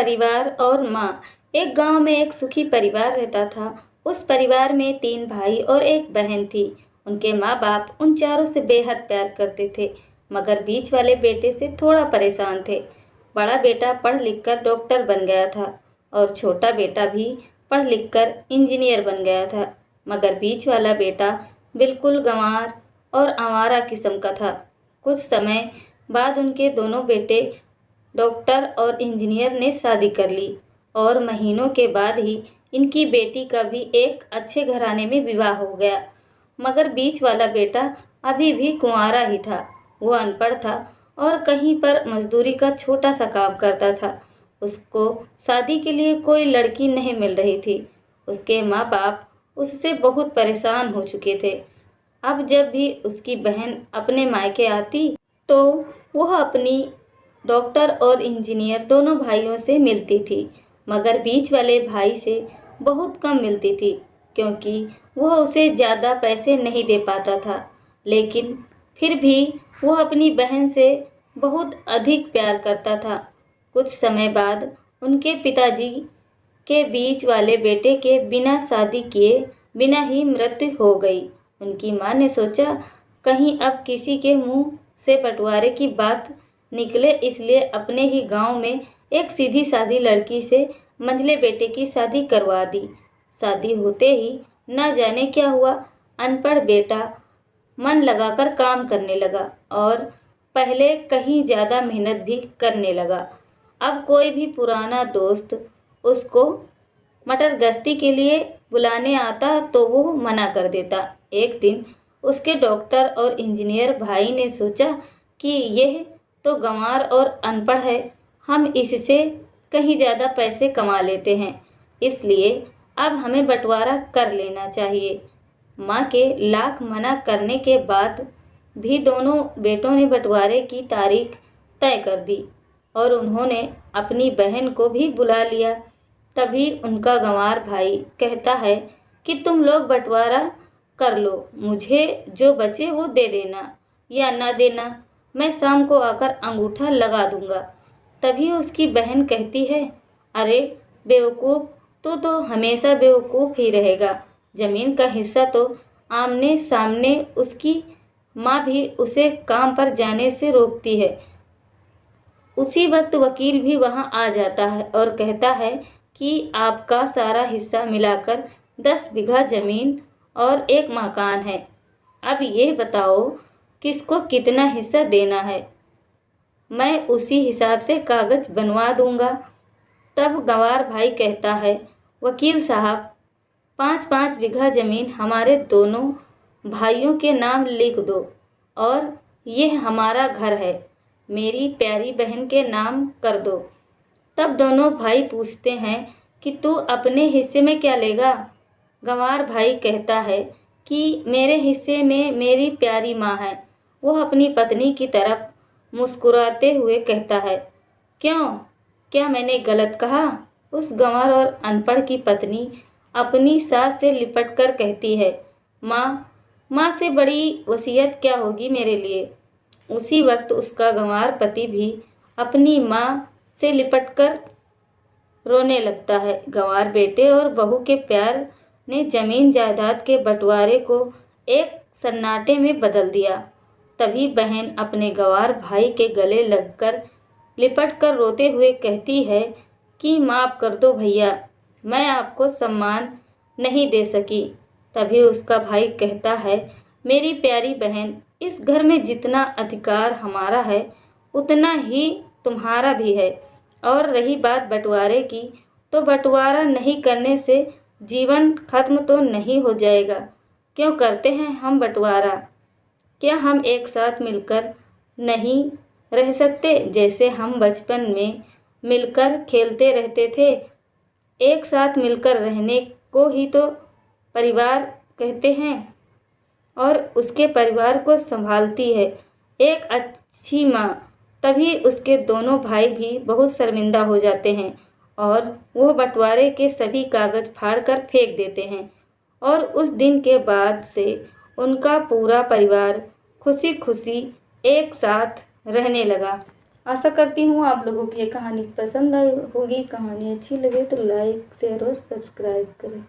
परिवार और माँ। एक गांव में एक सुखी परिवार रहता था। उस परिवार में 3 भाई और एक बहन थी। उनके माँ बाप उन चारों से बेहद प्यार करते थे, मगर बीच वाले बेटे से थोड़ा परेशान थे। बड़ा बेटा पढ़ लिख कर डॉक्टर बन गया था और छोटा बेटा भी पढ़ लिख कर इंजीनियर बन गया था, मगर बीच वाला बेटा बिल्कुल गंवार और आवारा किस्म का था। कुछ समय बाद उनके दोनों बेटे डॉक्टर और इंजीनियर ने शादी कर ली और महीनों के बाद ही इनकी बेटी का भी एक अच्छे घराने में विवाह हो गया। मगर बीच वाला बेटा अभी भी कुंवारा ही था। वो अनपढ़ था और कहीं पर मजदूरी का छोटा सा काम करता था। उसको शादी के लिए कोई लड़की नहीं मिल रही थी। उसके माँ बाप उससे बहुत परेशान हो चुके थे। अब जब भी उसकी बहन अपने मायके आती तो वह अपनी डॉक्टर और इंजीनियर दोनों भाइयों से मिलती थी, मगर बीच वाले भाई से बहुत कम मिलती थी, क्योंकि वह उसे ज़्यादा पैसे नहीं दे पाता था। लेकिन फिर भी वह अपनी बहन से बहुत अधिक प्यार करता था। कुछ समय बाद उनके पिताजी के बीच वाले बेटे के बिना शादी किए बिना ही मृत्यु हो गई। उनकी माँ ने सोचा, कहीं अब किसी के मुंह से बंटवारे की बात निकले, इसलिए अपने ही गांव में एक सीधी सादी लड़की से मंझले बेटे की शादी करवा दी। शादी होते ही न जाने क्या हुआ, अनपढ़ बेटा मन लगाकर काम करने लगा और पहले कहीं ज़्यादा मेहनत भी करने लगा। अब कोई भी पुराना दोस्त उसको मटर गश्ती के लिए बुलाने आता तो वो मना कर देता। एक दिन उसके डॉक्टर और इंजीनियर भाई ने सोचा कि यह तो गंवार और अनपढ़ है, हम इससे कहीं ज़्यादा पैसे कमा लेते हैं, इसलिए अब हमें बंटवारा कर लेना चाहिए। माँ के लाख मना करने के बाद भी दोनों बेटों ने बंटवारे की तारीख तय कर दी और उन्होंने अपनी बहन को भी बुला लिया। तभी उनका गंवार भाई कहता है कि तुम लोग बंटवारा कर लो, मुझे जो बचे वो दे देना या ना देना, मैं शाम को आकर अंगूठा लगा दूंगा। तभी उसकी बहन कहती है, अरे बेवकूफ़, तू तो हमेशा बेवकूफ़ ही रहेगा। ज़मीन का हिस्सा तो आमने सामने उसकी माँ भी उसे काम पर जाने से रोकती है। उसी वक्त वकील भी वहाँ आ जाता है और कहता है कि आपका सारा हिस्सा मिलाकर 10 बीघा ज़मीन और एक मकान है। अब ये बताओ किसको कितना हिस्सा देना है, मैं उसी हिसाब से कागज बनवा दूंगा। तब गंवार भाई कहता है, वकील साहब, 5-5 बीघा ज़मीन हमारे दोनों भाइयों के नाम लिख दो और यह हमारा घर है, मेरी प्यारी बहन के नाम कर दो। तब दोनों भाई पूछते हैं कि तू अपने हिस्से में क्या लेगा? गंवार भाई कहता है कि मेरे हिस्से में मेरी प्यारी माँ है। वह अपनी पत्नी की तरफ मुस्कुराते हुए कहता है, क्यों, क्या मैंने गलत कहा? उस गंवार और अनपढ़ की पत्नी अपनी सास से लिपट कर कहती है, माँ से बड़ी वसीयत क्या होगी मेरे लिए। उसी वक्त उसका गंवार पति भी अपनी माँ से लिपटकर रोने लगता है। गंवार बेटे और बहू के प्यार ने जमीन जायदाद के बंटवारे को एक सन्नाटे में बदल दिया। तभी बहन अपने गंवार भाई के गले लगकर लिपटकर रोते हुए कहती है कि माफ़ कर दो भैया, मैं आपको सम्मान नहीं दे सकी। तभी उसका भाई कहता है, मेरी प्यारी बहन, इस घर में जितना अधिकार हमारा है उतना ही तुम्हारा भी है। और रही बात बंटवारे की, तो बंटवारा नहीं करने से जीवन खत्म तो नहीं हो जाएगा। क्यों करते हैं हम बंटवारा? क्या हम एक साथ मिलकर नहीं रह सकते, जैसे हम बचपन में मिलकर खेलते रहते थे? एक साथ मिलकर रहने को ही तो परिवार कहते हैं और उसके परिवार को संभालती है एक अच्छी माँ। तभी उसके दोनों भाई भी बहुत शर्मिंदा हो जाते हैं और वो बंटवारे के सभी कागज फाड़कर फेंक देते हैं। और उस दिन के बाद से उनका पूरा परिवार खुशी खुशी एक साथ रहने लगा। आशा करती हूँ आप लोगों को ये कहानी पसंद आई होगी। कहानी अच्छी लगे तो लाइक शेयर और सब्सक्राइब करें।